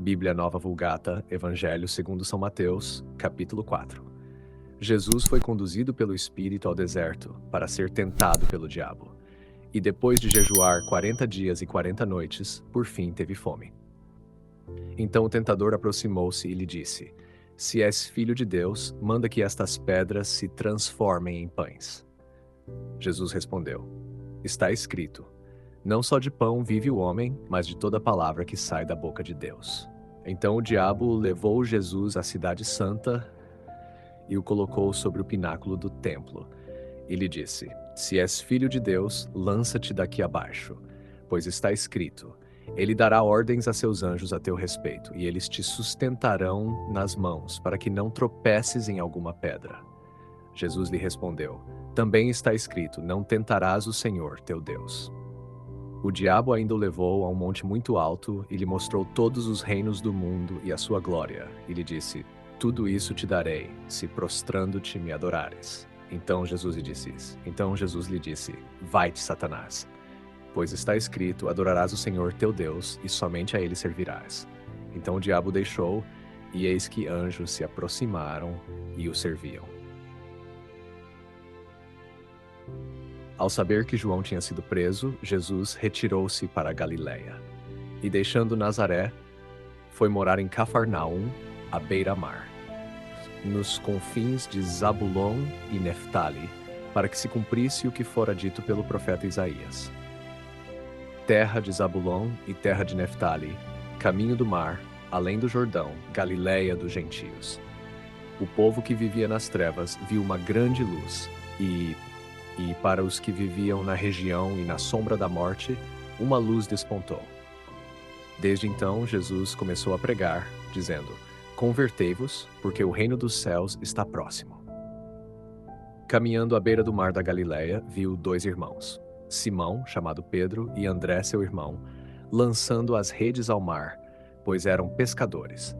Bíblia Nova Vulgata, Evangelho segundo São Mateus, capítulo 4. Jesus foi conduzido pelo Espírito ao deserto para ser tentado pelo diabo. E depois de jejuar 40 dias e 40 noites, por fim teve fome. Então o tentador aproximou-se e lhe disse: Se és filho de Deus, manda que estas pedras se transformem em pães. Jesus respondeu: Está escrito: Não só de pão vive o homem, mas de toda palavra que sai da boca de Deus. Então o diabo levou Jesus à cidade santa e o colocou sobre o pináculo do templo. E lhe disse: Se és filho de Deus, lança-te daqui abaixo, pois está escrito: Ele dará ordens a seus anjos a teu respeito, e eles te sustentarão nas mãos, para que não tropeces em alguma pedra. Jesus lhe respondeu: Também está escrito: Não tentarás o Senhor, teu Deus. O diabo ainda o levou a um monte muito alto e lhe mostrou todos os reinos do mundo e a sua glória, e lhe disse: Tudo isso te darei, se prostrando-te me adorares. Então Jesus lhe disse: Vai-te, Satanás, pois está escrito: Adorarás o Senhor teu Deus e somente a ele servirás. Então o diabo deixou, e eis que anjos se aproximaram e o serviam. Ao saber que João tinha sido preso, Jesus retirou-se para a Galiléia. E deixando Nazaré, foi morar em Cafarnaum, à beira-mar, nos confins de Zabulon e Neftali, para que se cumprisse o que fora dito pelo profeta Isaías. Terra de Zabulon e terra de Neftali, caminho do mar, além do Jordão, Galiléia dos gentios. O povo que vivia nas trevas viu uma grande luz, e para os que viviam na região e na sombra da morte, uma luz despontou. Desde então, Jesus começou a pregar, dizendo: Convertei-vos, porque o reino dos céus está próximo. Caminhando à beira do mar da Galiléia, viu dois irmãos, Simão, chamado Pedro, e André, seu irmão, lançando as redes ao mar, pois eram pescadores.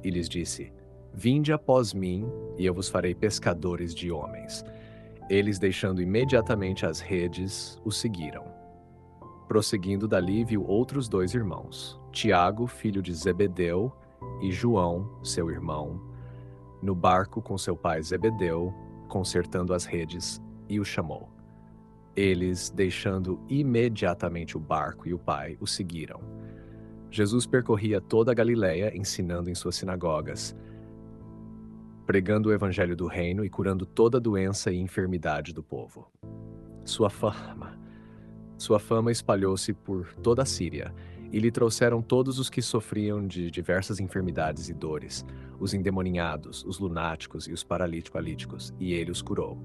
E lhes disse: Vinde após mim, e eu vos farei pescadores de homens. Eles, deixando imediatamente as redes, o seguiram. Prosseguindo dali, viu outros dois irmãos, Tiago, filho de Zebedeu, e João, seu irmão, no barco com seu pai Zebedeu, consertando as redes, e o chamou. Eles, deixando imediatamente o barco e o pai, o seguiram. Jesus percorria toda a Galiléia, ensinando em suas sinagogas, pregando o evangelho do reino e curando toda doença e enfermidade do povo. Sua fama espalhou-se por toda a Síria, e lhe trouxeram todos os que sofriam de diversas enfermidades e dores, os endemoninhados, os lunáticos e os paralíticos, e ele os curou.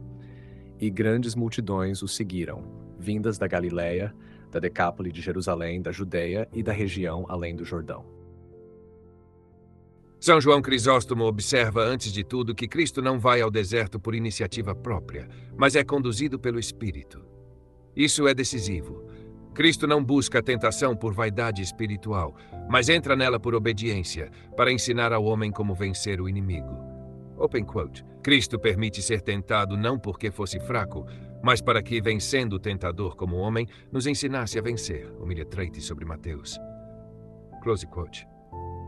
E grandes multidões o seguiram, vindas da Galiléia, da Decápole de Jerusalém, da Judeia e da região além do Jordão. São João Crisóstomo observa, antes de tudo, que Cristo não vai ao deserto por iniciativa própria, mas é conduzido pelo Espírito. Isso é decisivo. Cristo não busca a tentação por vaidade espiritual, mas entra nela por obediência, para ensinar ao homem como vencer o inimigo. Open quote. Cristo permite ser tentado não porque fosse fraco, mas para que, vencendo o tentador como homem, nos ensinasse a vencer. Homilia Traite sobre Mateus. Close quote.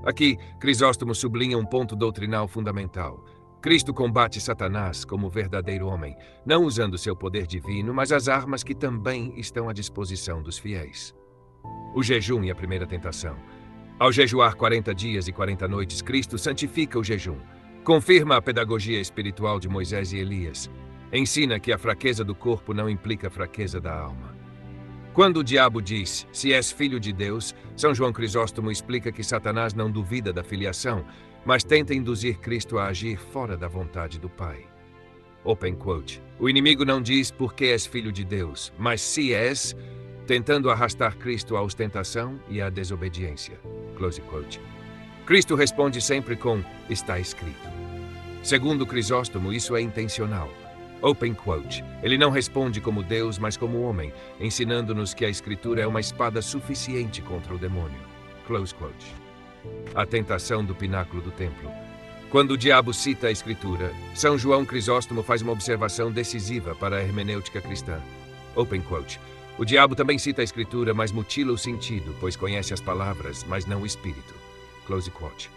Aqui, Crisóstomo sublinha um ponto doutrinal fundamental. Cristo combate Satanás como verdadeiro homem, não usando seu poder divino, mas as armas que também estão à disposição dos fiéis. O jejum e a primeira tentação. Ao jejuar 40 dias e 40 noites, Cristo santifica o jejum. Confirma a pedagogia espiritual de Moisés e Elias. Ensina que a fraqueza do corpo não implica a fraqueza da alma. Quando o diabo diz: Se és filho de Deus, São João Crisóstomo explica que Satanás não duvida da filiação, mas tenta induzir Cristo a agir fora da vontade do Pai. Open quote. O inimigo não diz porque és filho de Deus, mas se és, tentando arrastar Cristo à ostentação e à desobediência. Close quote. Cristo responde sempre com: Está escrito. Segundo Crisóstomo, isso é intencional. Open quote. Ele não responde como Deus, mas como homem, ensinando-nos que a Escritura é uma espada suficiente contra o demônio. Close quote. A tentação do pináculo do templo. Quando o diabo cita a Escritura, São João Crisóstomo faz uma observação decisiva para a hermenêutica cristã. Open quote. O diabo também cita a Escritura, mas mutila o sentido, pois conhece as palavras, mas não o espírito. Close quote.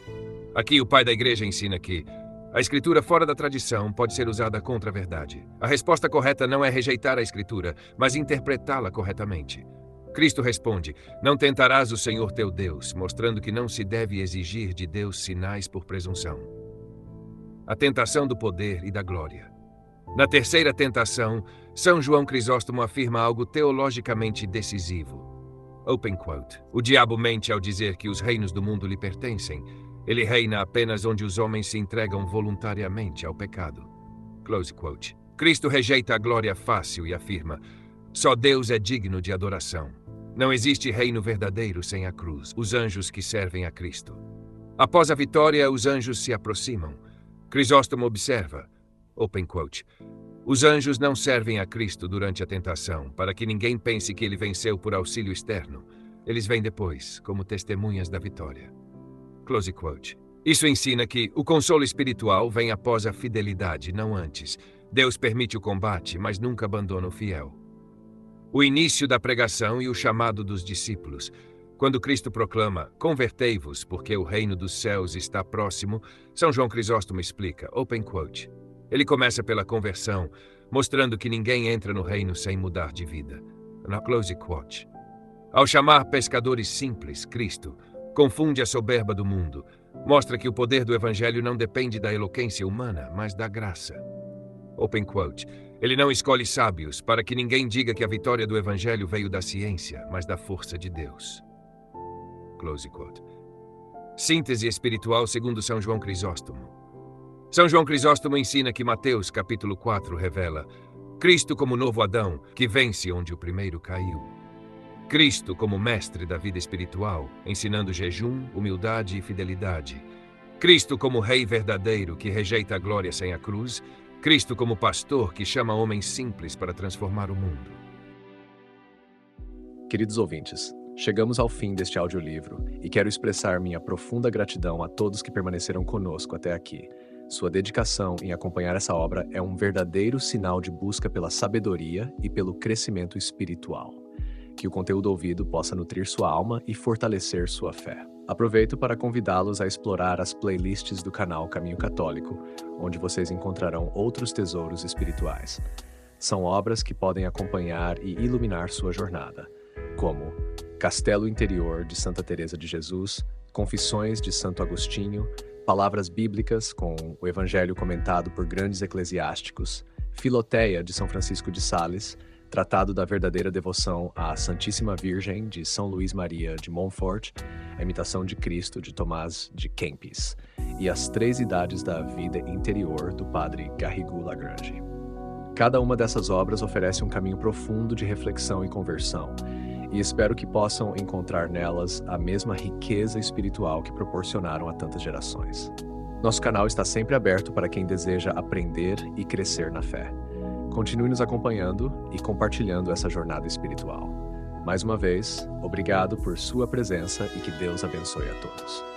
Aqui o pai da igreja ensina que a escritura fora da tradição pode ser usada contra a verdade. A resposta correta não é rejeitar a escritura, mas interpretá-la corretamente. Cristo responde: não tentarás o Senhor teu Deus, mostrando que não se deve exigir de Deus sinais por presunção. A tentação do poder e da glória. Na terceira tentação, São João Crisóstomo afirma algo teologicamente decisivo. Open quote. O diabo mente ao dizer que os reinos do mundo lhe pertencem. Ele reina apenas onde os homens se entregam voluntariamente ao pecado. Close quote. Cristo rejeita a glória fácil e afirma: só Deus é digno de adoração. Não existe reino verdadeiro sem a cruz, os anjos que servem a Cristo. Após a vitória, os anjos se aproximam. Crisóstomo observa, open quote, os anjos não servem a Cristo durante a tentação, para que ninguém pense que ele venceu por auxílio externo. Eles vêm depois, como testemunhas da vitória. Close quote. Isso ensina que o consolo espiritual vem após a fidelidade, não antes. Deus permite o combate, mas nunca abandona o fiel. O início da pregação e o chamado dos discípulos. Quando Cristo proclama, convertei-vos, porque o reino dos céus está próximo, São João Crisóstomo explica, open quote. Ele começa pela conversão, mostrando que ninguém entra no reino sem mudar de vida. Na close quote. Ao chamar pescadores simples, Cristo confunde a soberba do mundo, mostra que o poder do evangelho não depende da eloquência humana, mas da graça. Open quote. Ele não escolhe sábios para que ninguém diga que a vitória do evangelho veio da ciência, mas da força de Deus. Close quote. Síntese espiritual segundo São João Crisóstomo. São João Crisóstomo ensina que Mateus, capítulo 4, revela Cristo como novo Adão, que vence onde o primeiro caiu. Cristo como mestre da vida espiritual, ensinando jejum, humildade e fidelidade. Cristo como rei verdadeiro, que rejeita a glória sem a cruz. Cristo como pastor, que chama homens simples para transformar o mundo. Queridos ouvintes, chegamos ao fim deste audiolivro e quero expressar minha profunda gratidão a todos que permaneceram conosco até aqui. Sua dedicação em acompanhar essa obra é um verdadeiro sinal de busca pela sabedoria e pelo crescimento espiritual. Que o conteúdo ouvido possa nutrir sua alma e fortalecer sua fé. Aproveito para convidá-los a explorar as playlists do canal Caminho Católico, onde vocês encontrarão outros tesouros espirituais. São obras que podem acompanhar e iluminar sua jornada, como Castelo Interior de Santa Teresa de Jesus, Confissões de Santo Agostinho, Palavras Bíblicas com o Evangelho comentado por grandes eclesiásticos, Filoteia de São Francisco de Sales, Tratado da Verdadeira Devoção à Santíssima Virgem, de São Luís Maria de Montfort, A Imitação de Cristo, de Tomás de Kempis, e As Três Idades da Vida Interior, do padre Garrigou Lagrange. Cada uma dessas obras oferece um caminho profundo de reflexão e conversão, e espero que possam encontrar nelas a mesma riqueza espiritual que proporcionaram a tantas gerações. Nosso canal está sempre aberto para quem deseja aprender e crescer na fé. Continue nos acompanhando e compartilhando essa jornada espiritual. Mais uma vez, obrigado por sua presença e que Deus abençoe a todos.